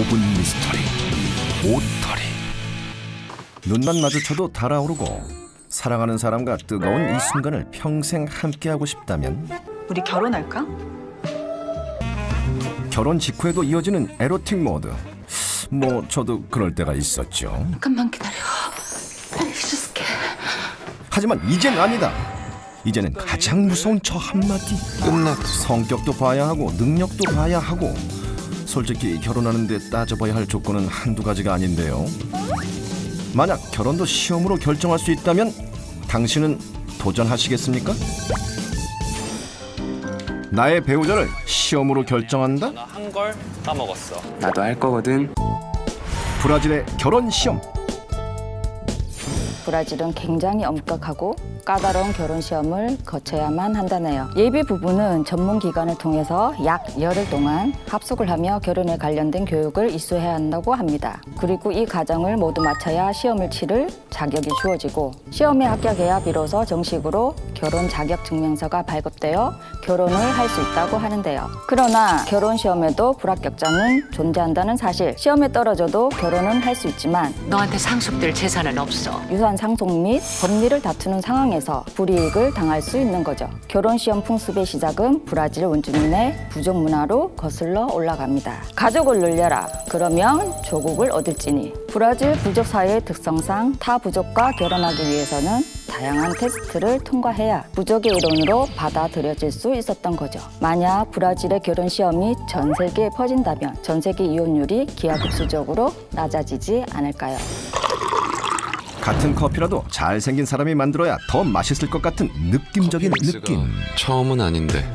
5분 미스터리 오터리. 눈만 마주쳐도 달아오르고 사랑하는 사람과 뜨거운 이 순간을 평생 함께하고 싶다면 우리 결혼할까? 결혼 직후에도 이어지는 에로틱 모드. 뭐 저도 그럴 때가 있었죠. 잠깐만 기다려. 빨리 해줄게. 하지만 이젠 아니다. 이제는 가장 무서운 저 한마디. 끝났어. 성격도 봐야 하고 능력도 봐야 하고. 솔직히 결혼하는데 따져봐야 할 조건은 한두 가지가 아닌데요. 만약 결혼도 시험으로 결정할 수 있다면 당신은 도전하시겠습니까? 나의 배우자를 시험으로 결정한다? 나 한 걸 까먹었어. 나도 할 거거든. 브라질의 결혼 시험. 브라질은 굉장히 엄격하고 까다로운 결혼 시험을 거쳐야만 한다네요. 예비 부부는 전문 기관을 통해서 약 열흘 동안 합숙을 하며 결혼에 관련된 교육을 이수해야 한다고 합니다. 그리고 이 과정을 모두 마쳐야 시험을 치를 자격이 주어지고 시험에 합격해야 비로소 정식으로 결혼 자격 증명서가 발급되어 결혼을 할 수 있다고 하는데요. 그러나 결혼 시험에도 불합격자는 존재한다는 사실. 시험에 떨어져도 결혼은 할 수 있지만 너한테 상속될 재산은 없어. 유산 상속 및 법리를 다투는 상황에서 불이익을 당할 수 있는 거죠. 결혼시험 풍습의 시작은 브라질 원주민의 부족 문화로 거슬러 올라갑니다. 가족을 늘려라. 그러면 조국을 얻을지니. 브라질 부족 사회의 특성상 타 부족과 결혼하기 위해서는 다양한 테스트를 통과해야 부족의 일원으로 받아들여질 수 있었던 거죠. 만약 브라질의 결혼 시험이 전 세계에 퍼진다면 전 세계 이혼율이 기하급수적으로 낮아지지 않을까요? 같은 커피라도 잘생긴 사람이 만들어야 더 맛있을 것 같은 느낌적인 느낌. 처음은 아닌데.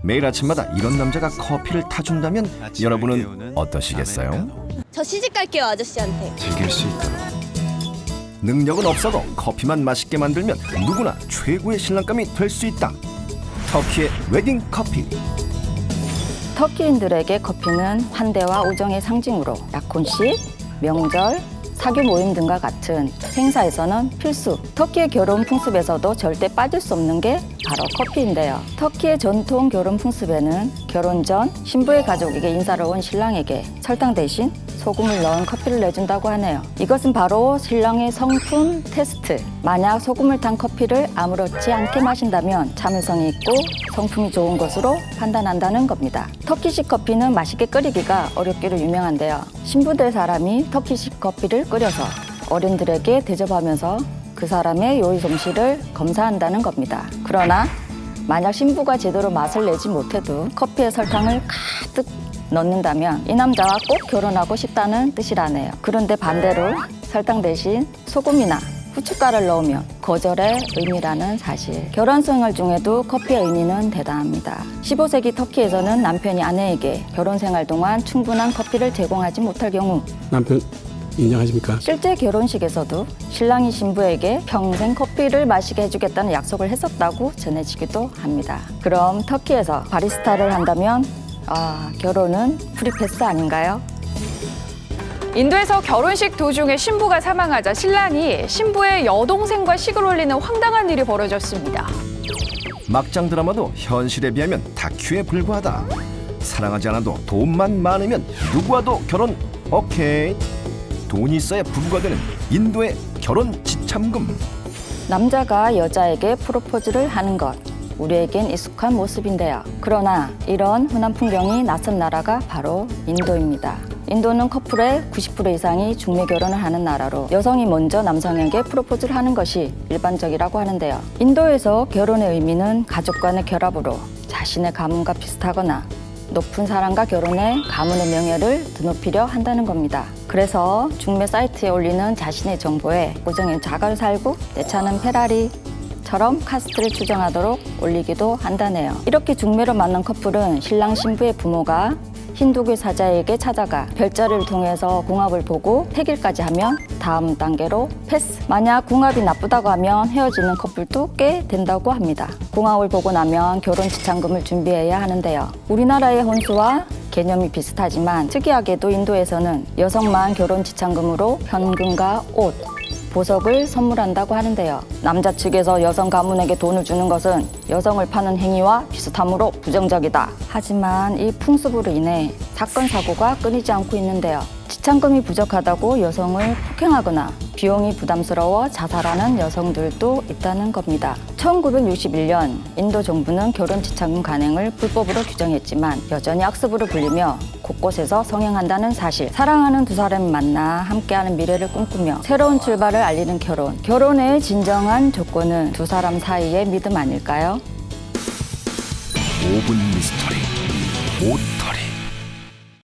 매일 아침마다 이런 남자가 커피를 타준다면 여러분은 어떠시겠어요? 저 시집 갈게요, 아저씨한테. 즐길 수 있도록. 능력은 없어도 커피만 맛있게 만들면 누구나 최고의 신랑감이 될 수 있다. 터키의 웨딩 커피. 터키인들에게 커피는 환대와 우정의 상징으로 약혼식, 명절, 사교 모임 등과 같은 행사에서는 필수. 터키의 결혼 풍습에서도 절대 빠질 수 없는 게 바로 커피인데요. 터키의 전통 결혼 풍습에는 결혼 전 신부의 가족에게 인사를 온 신랑에게 설탕 대신 소금을 넣은 커피를 내준다고 하네요. 이것은 바로 신랑의 성품 테스트. 만약 소금을 탄 커피를 아무렇지 않게 마신다면 참을성이 있고 성품이 좋은 것으로 판단한다는 겁니다. 터키식 커피는 맛있게 끓이기가 어렵기로 유명한데요. 신부 될 사람이 터키식 커피를 끓여서 어른들에게 대접하면서 그 사람의 요리 솜씨를 검사한다는 겁니다. 그러나 만약 신부가 제대로 맛을 내지 못해도 커피에 설탕을 가득 넣는다면 이 남자와 꼭 결혼하고 싶다는 뜻이라네요. 그런데 반대로 설탕 대신 소금이나 후춧가루를 넣으면 거절의 의미라는 사실. 결혼 생활 중에도 커피의 의미는 대단합니다. 15세기 터키에서는 남편이 아내에게 결혼 생활 동안 충분한 커피를 제공하지 못할 경우 남편 인정하십니까? 실제 결혼식에서도 신랑이 신부에게 평생 커피를 마시게 해주겠다는 약속을 했었다고 전해지기도 합니다. 그럼 터키에서 바리스타를 한다면 결혼은 프리패스 아닌가요? 인도에서 결혼식 도중에 신부가 사망하자 신랑이 신부의 여동생과 식을 올리는 황당한 일이 벌어졌습니다. 막장 드라마도 현실에 비하면 다큐에 불과하다. 사랑하지 않아도 돈만 많으면 누구와도 결혼 오케이. 돈이 있어야 부부가 되는 인도의 결혼 지참금. 남자가 여자에게 프로포즈를 하는 것, 우리에겐 익숙한 모습인데요. 그러나 이런 흔한 풍경이 낯선 나라가 바로 인도입니다. 인도는 커플의 90% 이상이 중매 결혼을 하는 나라로 여성이 먼저 남성에게 프로포즈를 하는 것이 일반적이라고 하는데요. 인도에서 결혼의 의미는 가족 간의 결합으로 자신의 가문과 비슷하거나 높은 사람과 결혼해 가문의 명예를 드높이려 한다는 겁니다. 그래서 중매 사이트에 올리는 자신의 정보에 고정인 자가로 살고 내 차는 페라리 처럼 카스트를 추정하도록 올리기도 한다네요. 이렇게 중매로 만난 커플은 신랑 신부의 부모가 힌두교 사자에게 찾아가 별자리를 통해서 궁합을 보고 택일까지 하면 다음 단계로 패스. 만약 궁합이 나쁘다고 하면 헤어지는 커플도 꽤 된다고 합니다. 궁합을 보고 나면 결혼 지참금을 준비해야 하는데요. 우리나라의 혼수와 개념이 비슷하지만 특이하게도 인도에서는 여성만 결혼 지참금으로 현금과 옷, 보석을 선물한다고 하는데요. 남자 측에서 여성 가문에게 돈을 주는 것은 여성을 파는 행위와 비슷하므로 부정적이다. 하지만 이 풍습으로 인해 사건 사고가 끊이지 않고 있는데요. 지참금이 부족하다고 여성을 폭행하거나 비용이 부담스러워 자살하는 여성들도 있다는 겁니다. 1961년 인도 정부는 결혼 지참금 간행을 불법으로 규정했지만 여전히 악습으로 불리며 곳곳에서 성행한다는 사실. 사랑하는 두 사람이 만나 함께하는 미래를 꿈꾸며 새로운 출발을 알리는 결혼. 결혼의 진정한 조건은 두 사람 사이의 믿음 아닐까요? 5분 미스터리.